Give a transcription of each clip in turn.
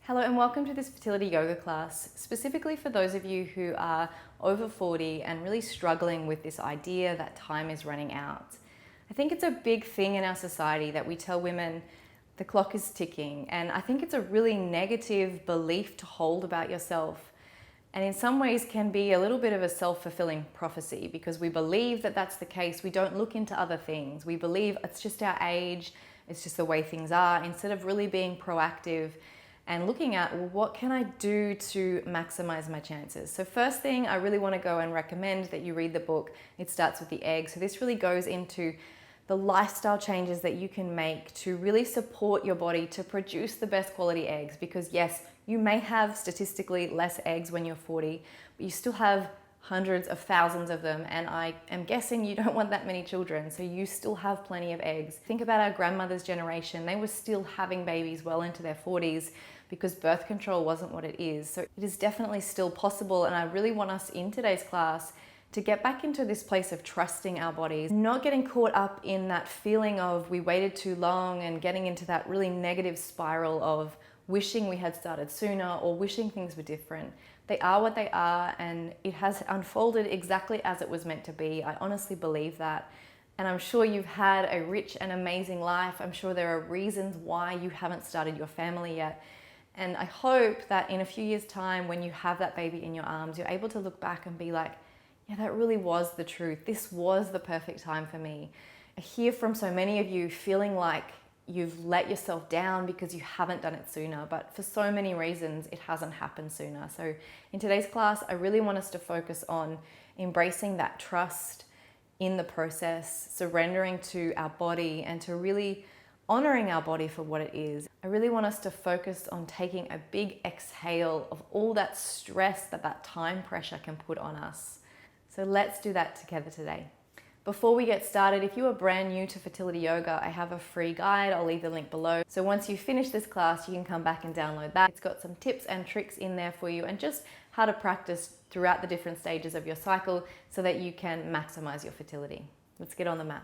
Hello and welcome to this fertility yoga class, specifically for those of you who are over 40 and really struggling with this idea that time is running out. I think it's a big thing in our society that we tell women the clock is ticking, and I think it's a really negative belief to hold about yourself, and in some ways can be a little bit of a self-fulfilling prophecy because we believe that that's the case. We don't look into other things. We believe it's just our age, it's just the way things are, instead of really being proactive and looking at, well, what can I do to maximize my chances? So first thing, I really want to go and recommend that you read the book. It starts with the egg. So this really goes into the lifestyle changes that you can make to really support your body to produce the best quality eggs. Because yes, you may have statistically less eggs when you're 40, but you still have hundreds of thousands of them, and I am guessing you don't want that many children, so you still have plenty of eggs. Think about our grandmother's generation. They were still having babies well into their 40s because birth control wasn't what it is. So it is definitely still possible, and I really want us in today's class to get back into this place of trusting our bodies, not getting caught up in that feeling of we waited too long and getting into that really negative spiral of wishing we had started sooner or wishing things were different. They are what they are, and it has unfolded exactly as it was meant to be. I honestly believe that. And I'm sure you've had a rich and amazing life. I'm sure there are reasons why you haven't started your family yet. And I hope that in a few years' time, when you have that baby in your arms, you're able to look back and be like, yeah, that really was the truth. This was the perfect time for me. I hear from so many of you feeling like you've let yourself down because you haven't done it sooner, but for so many reasons, it hasn't happened sooner. So in today's class, I really want us to focus on embracing that trust in the process, surrendering to our body, and to really honoring our body for what it is. I really want us to focus on taking a big exhale of all that stress that time pressure can put on us. So let's do that together today. Before we get started, if you are brand new to fertility yoga, I have a free guide. I'll leave the link below. So once you finish this class, you can come back and download that. It's got some tips and tricks in there for you and just how to practice throughout the different stages of your cycle so that you can maximize your fertility. Let's get on the mat.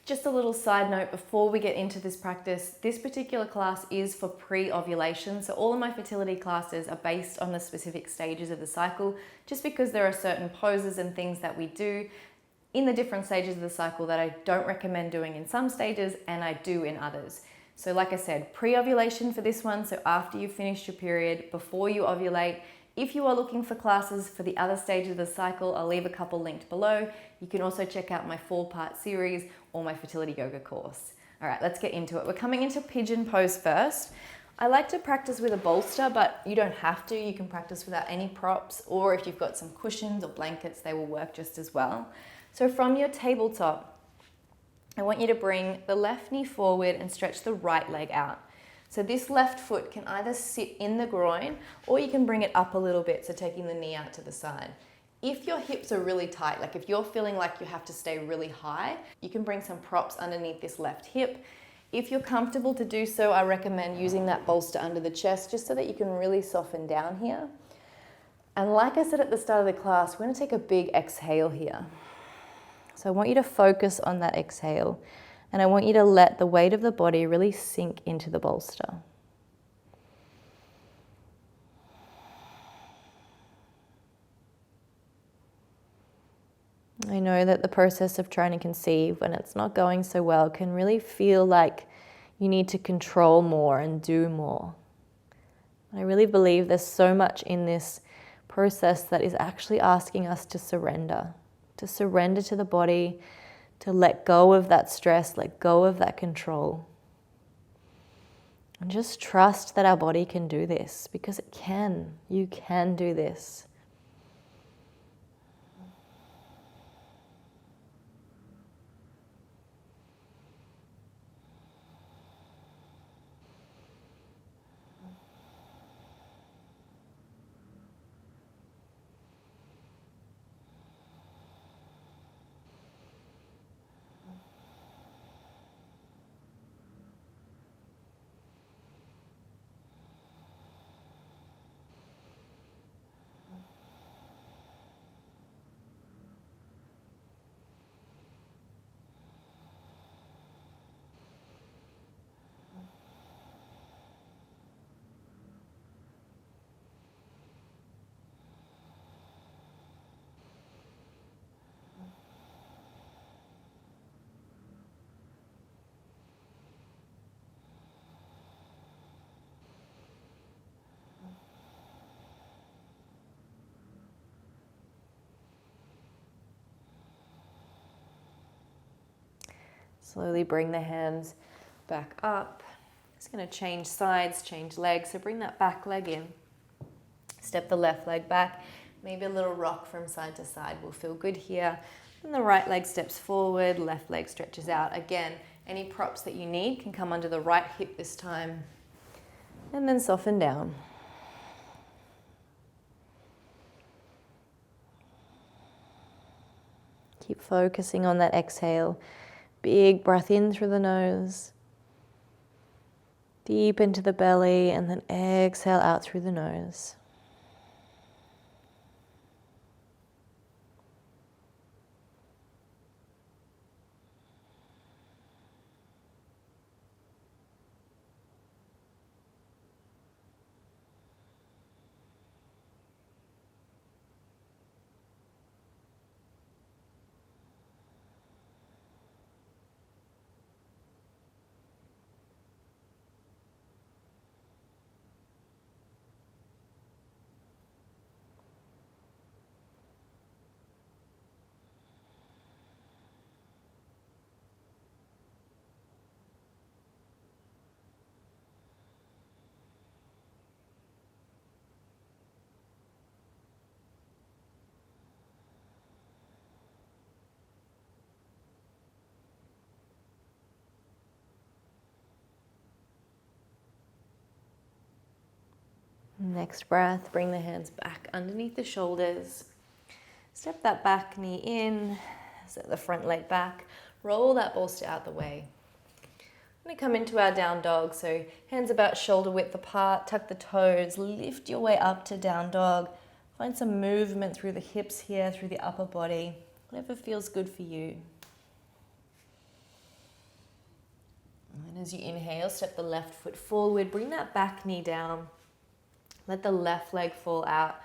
Just a little side note before we get into this practice, this particular class is for pre-ovulation. So all of my fertility classes are based on the specific stages of the cycle, just because there are certain poses and things that we do in the different stages of the cycle that I don't recommend doing in some stages and I do in others. So like I said, pre-ovulation for this one, so after you've finished your period, before you ovulate. If you are looking for classes for the other stages of the cycle, I'll leave a couple linked below. You can also check out my 4-part series or my fertility yoga course. All right, let's get into it. We're coming into pigeon pose first. I like to practice with a bolster, but you don't have to. You can practice without any props, or if you've got some cushions or blankets, they will work just as well. So from your tabletop, I want you to bring the left knee forward and stretch the right leg out. So this left foot can either sit in the groin or you can bring it up a little bit, so taking the knee out to the side. If your hips are really tight, like if you're feeling like you have to stay really high, you can bring some props underneath this left hip. If you're comfortable to do so, I recommend using that bolster under the chest just so that you can really soften down here. And like I said at the start of the class, we're going to take a big exhale here. So I want you to focus on that exhale, and I want you to let the weight of the body really sink into the bolster. I know that the process of trying to conceive when it's not going so well can really feel like you need to control more and do more. I really believe there's so much in this process that is actually asking us to surrender to the body, to let go of that stress, let go of that control. And just trust that our body can do this, because it can. You can do this. Slowly bring the hands back up. Just going to change sides, change legs. So bring that back leg in. Step the left leg back. Maybe a little rock from side to side will feel good here. And the right leg steps forward, left leg stretches out. Again, any props that you need can come under the right hip this time. And then soften down. Keep focusing on that exhale. Big breath in through the nose. Deep into the belly, and then exhale out through the nose. Next breath, bring the hands back underneath the shoulders. Step that back knee in, set the front leg back, roll that bolster out the way. I'm going to come into our down dog, so hands about shoulder width apart, tuck the toes, lift your way up to down dog. Find some movement through the hips here, through the upper body, whatever feels good for you. And as you inhale, step the left foot forward, bring that back knee down. Let the left leg fall out.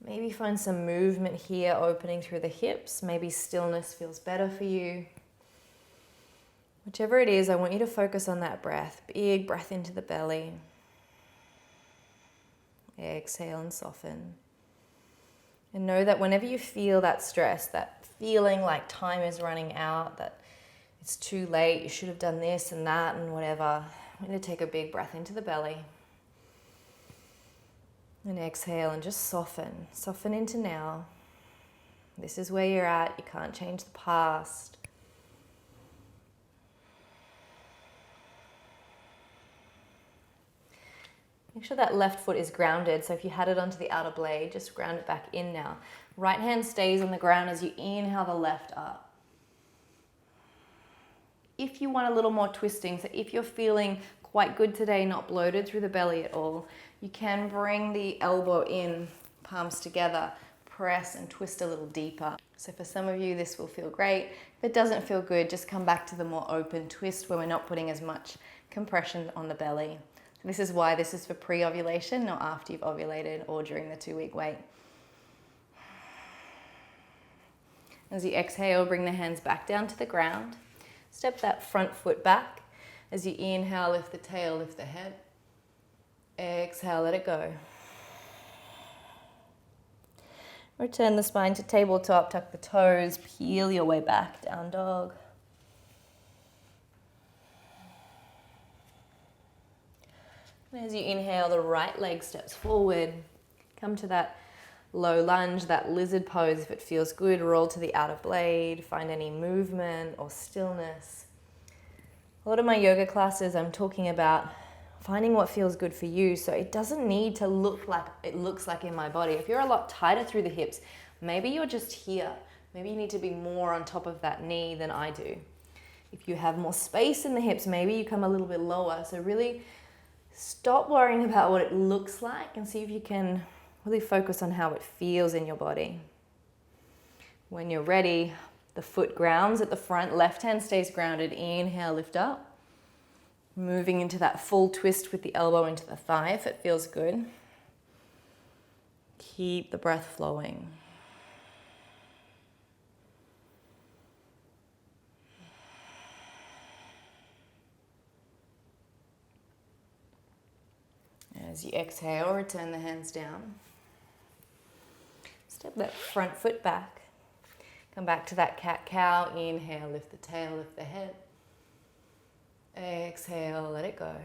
Maybe find some movement here, opening through the hips. Maybe stillness feels better for you. Whichever it is, I want you to focus on that breath. Big breath into the belly. Exhale and soften. And know that whenever you feel that stress, that feeling like time is running out, that it's too late, you should have done this and that and whatever, I'm going to take a big breath into the belly. And exhale and just soften. Soften into now. This is where you're at. You can't change the past. Make sure that left foot is grounded. So if you had it onto the outer blade, just ground it back in now. Right hand stays on the ground as you inhale the left up. If you want a little more twisting, so if you're feeling quite good today, not bloated through the belly at all, you can bring the elbow in, palms together, press and twist a little deeper. So for some of you, this will feel great. If it doesn't feel good, just come back to the more open twist where we're not putting as much compression on the belly. This is why this is for pre-ovulation, not after you've ovulated or during the 2-week wait. As you exhale, bring the hands back down to the ground. Step that front foot back. As you inhale, lift the tail, lift the head. Exhale, let it go. Return the spine to tabletop, tuck the toes, peel your way back, down dog. And as you inhale, the right leg steps forward. Come to that low lunge, that lizard pose. If it feels good, roll to the outer blade, find any movement or stillness. A lot of my yoga classes, I'm talking about finding what feels good for you. So it doesn't need to look like it looks like in my body. If you're a lot tighter through the hips, maybe you're just here. Maybe you need to be more on top of that knee than I do. If you have more space in the hips, maybe you come a little bit lower. So really stop worrying about what it looks like and see if you can really focus on how it feels in your body. When you're ready, the foot grounds at the front, left hand stays grounded. Inhale, lift up. Moving into that full twist with the elbow into the thigh if it feels good. Keep the breath flowing. As you exhale, return the hands down. Step that front foot back. Come back to that cat-cow. Inhale, lift the tail, lift the head. Exhale, let it go.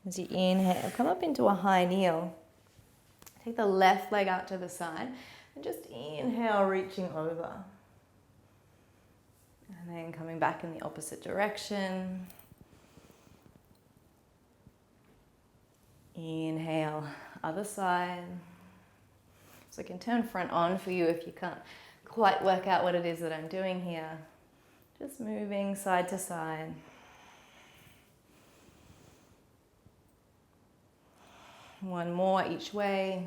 As you inhale, come up into a high kneel. Take the left leg out to the side and just inhale, reaching over. And then coming back in the opposite direction. Inhale, other side. So I can turn front on for you if you can't quite work out what it is that I'm doing here. Just moving side to side. One more each way.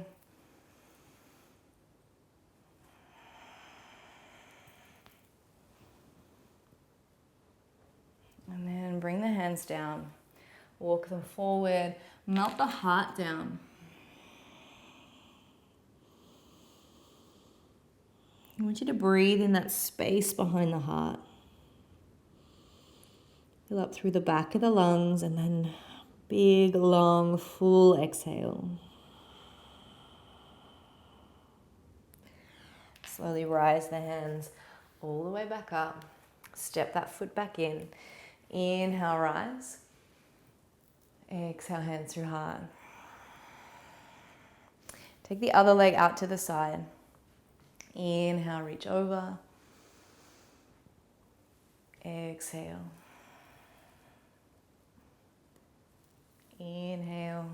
And then bring the hands down. Walk them forward. Melt the heart down. I want you to breathe in that space behind the heart. Fill up through the back of the lungs and then big, long, full exhale. Slowly rise the hands all the way back up. Step that foot back in. Inhale, rise. Exhale, hands through heart. Take the other leg out to the side. Inhale, reach over. Exhale. Inhale.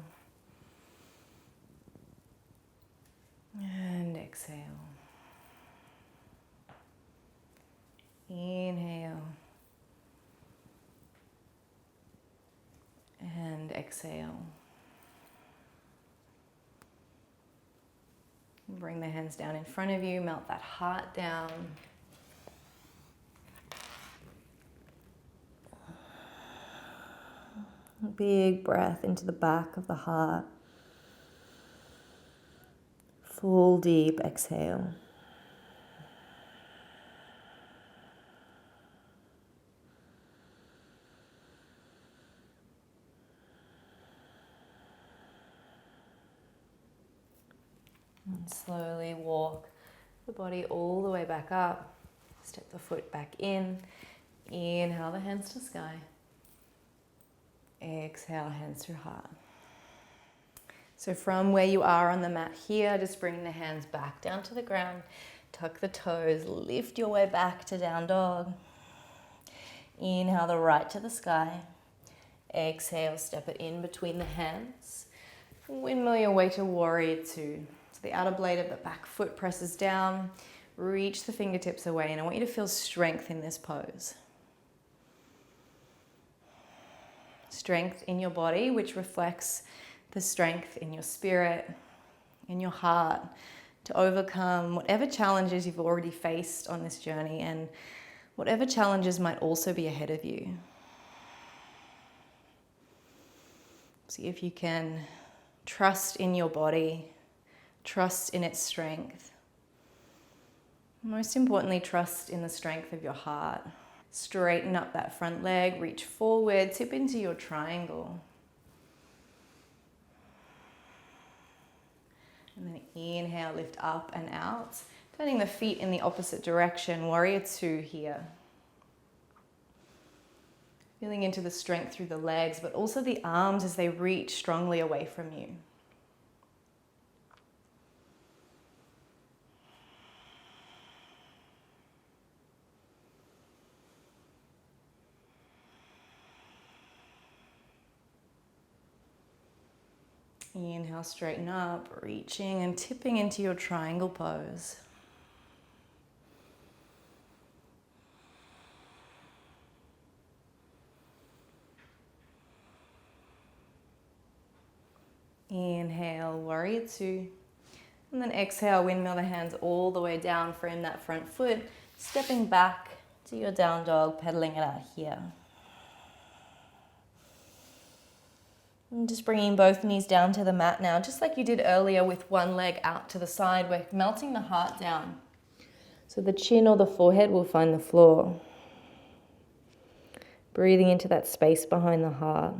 And exhale. Inhale. And exhale. Bring the hands down in front of you, melt that heart down. Big breath into the back of the heart. Full deep exhale. And slowly walk the body all the way back up. Step the foot back in. Inhale the hands to sky. Exhale, hands through heart. So from where you are on the mat here, just bring the hands back down to the ground. Tuck the toes, lift your way back to down dog. Inhale the right to the sky. Exhale, step it in between the hands. Windmill your way to warrior two. So the outer blade of the back foot presses down. Reach the fingertips away, and I want you to feel strength in this pose. Strength in your body, which reflects the strength in your spirit, in your heart, to overcome whatever challenges you've already faced on this journey and whatever challenges might also be ahead of you. See if you can trust in your body, trust in its strength. Most importantly, trust in the strength of your heart. Straighten up that front leg, reach forward, tip into your triangle. And then inhale, lift up and out. Turning the feet in the opposite direction, warrior two here. Feeling into the strength through the legs, but also the arms as they reach strongly away from you. Inhale, straighten up, reaching and tipping into your triangle pose. Inhale, warrior two. And then exhale, windmill the hands all the way down, frame that front foot, stepping back to your down dog, pedaling it out here. And just bringing both knees down to the mat now, just like you did earlier with one leg out to the side. We're melting the heart down. So the chin or the forehead will find the floor. Breathing into that space behind the heart.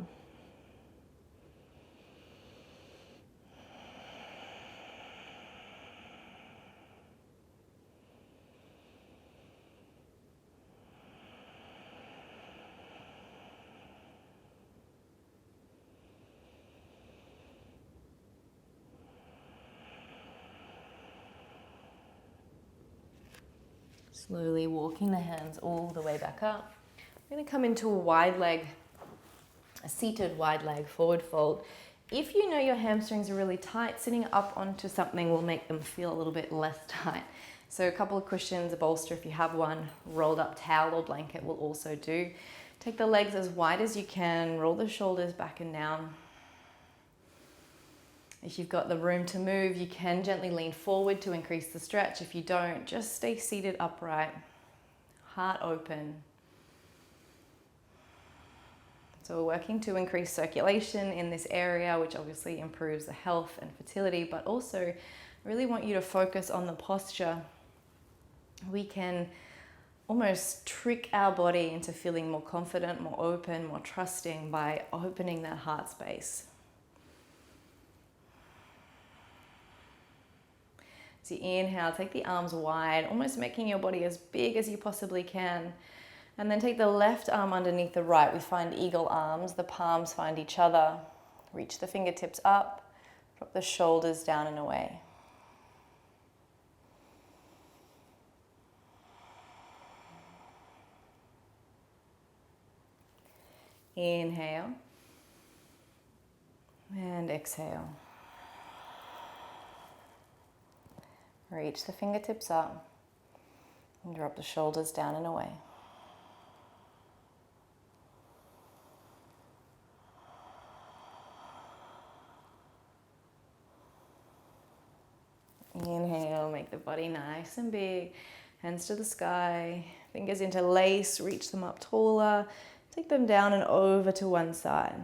Slowly walking the hands all the way back up. We're going to come into a wide leg, a seated wide leg forward fold. If you know your hamstrings are really tight, sitting up onto something will make them feel a little bit less tight. So a couple of cushions, a bolster if you have one, rolled up towel or blanket will also do. Take the legs as wide as you can, roll the shoulders back and down. If you've got the room to move, you can gently lean forward to increase the stretch. If you don't, just stay seated upright, heart open. So we're working to increase circulation in this area, which obviously improves the health and fertility, but also really want you to focus on the posture. We can almost trick our body into feeling more confident, more open, more trusting by opening that heart space. So you inhale, take the arms wide, almost making your body as big as you possibly can. And then take the left arm underneath the right. We find eagle arms, the palms find each other. Reach the fingertips up, drop the shoulders down and away. Inhale and exhale. Reach the fingertips up and drop the shoulders down and away. Inhale, make the body nice and big. Hands to the sky, fingers interlace, reach them up taller. Take them down and over to one side.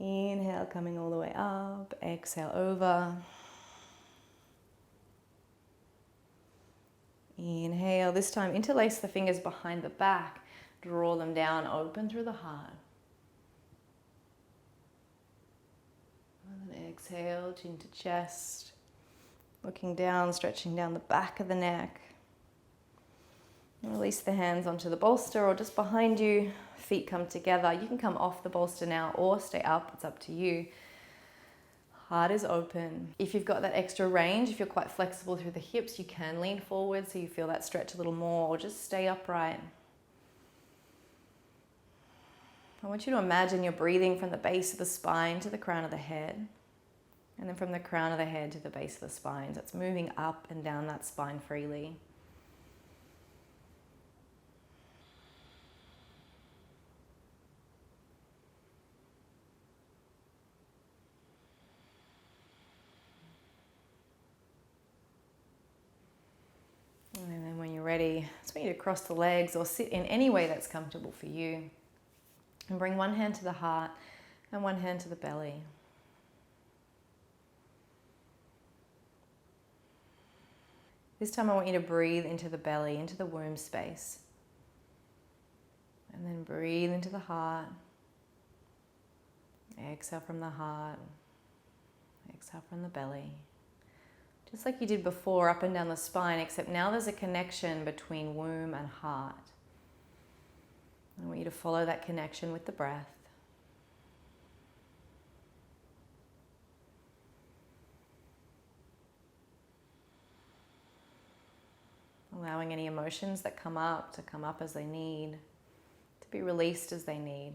Inhale, coming all the way up. Exhale, over. Inhale, this time interlace the fingers behind the back. Draw them down, open through the heart. And then exhale, chin to chest. Looking down, stretching down the back of the neck. And release the hands onto the bolster or just behind you. Feet come together. You can come off the bolster now or stay up. It's up to you. Heart is open. If you've got that extra range, if you're quite flexible through the hips, you can lean forward so you feel that stretch a little more, or just stay upright. I want you to imagine you're breathing from the base of the spine to the crown of the head, and then from the crown of the head to the base of the spine. So it's moving up and down that spine freely. And then when you're ready, I just want you to cross the legs or sit in any way that's comfortable for you. And bring one hand to the heart and one hand to the belly. This time I want you to breathe into the belly, into the womb space. And then breathe into the heart. Exhale from the heart. Exhale from the belly. Just like you did before, up and down the spine, except now there's a connection between womb and heart. I want you to follow that connection with the breath. Allowing any emotions that come up to come up as they need, to be released as they need.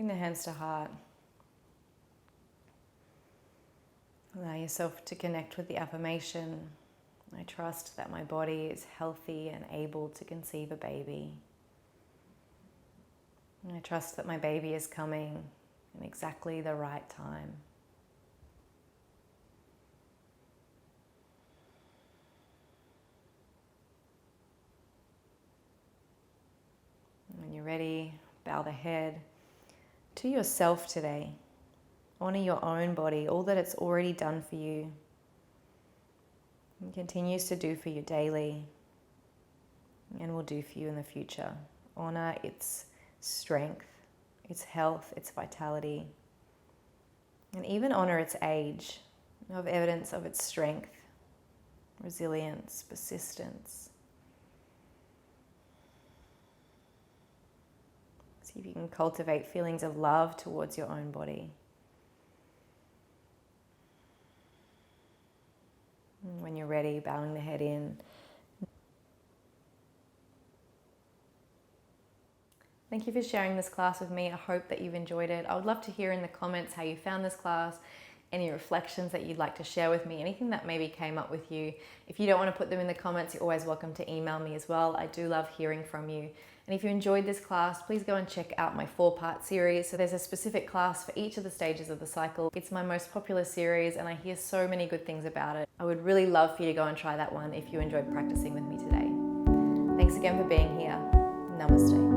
Bring the hands to heart. Allow yourself to connect with the affirmation. I trust that my body is healthy and able to conceive a baby. And I trust that my baby is coming in exactly the right time. When you're ready, bow the head. To yourself today, honor your own body, all that it's already done for you and continues to do for you daily and will do for you in the future. Honor its strength, its health, its vitality, and even honor its age, of evidence of its strength, resilience, persistence. See if you can cultivate feelings of love towards your own body. And when you're ready, bowing the head in. Thank you for sharing this class with me. I hope that you've enjoyed it. I would love to hear in the comments how you found this class, any reflections that you'd like to share with me, anything that maybe came up with you. If you don't want to put them in the comments, you're always welcome to email me as well. I do love hearing from you. And if you enjoyed this class, please go and check out my 4-part series. So there's a specific class for each of the stages of the cycle. It's my most popular series and I hear so many good things about it. I would really love for you to go and try that one if you enjoyed practicing with me today. Thanks again for being here. Namaste.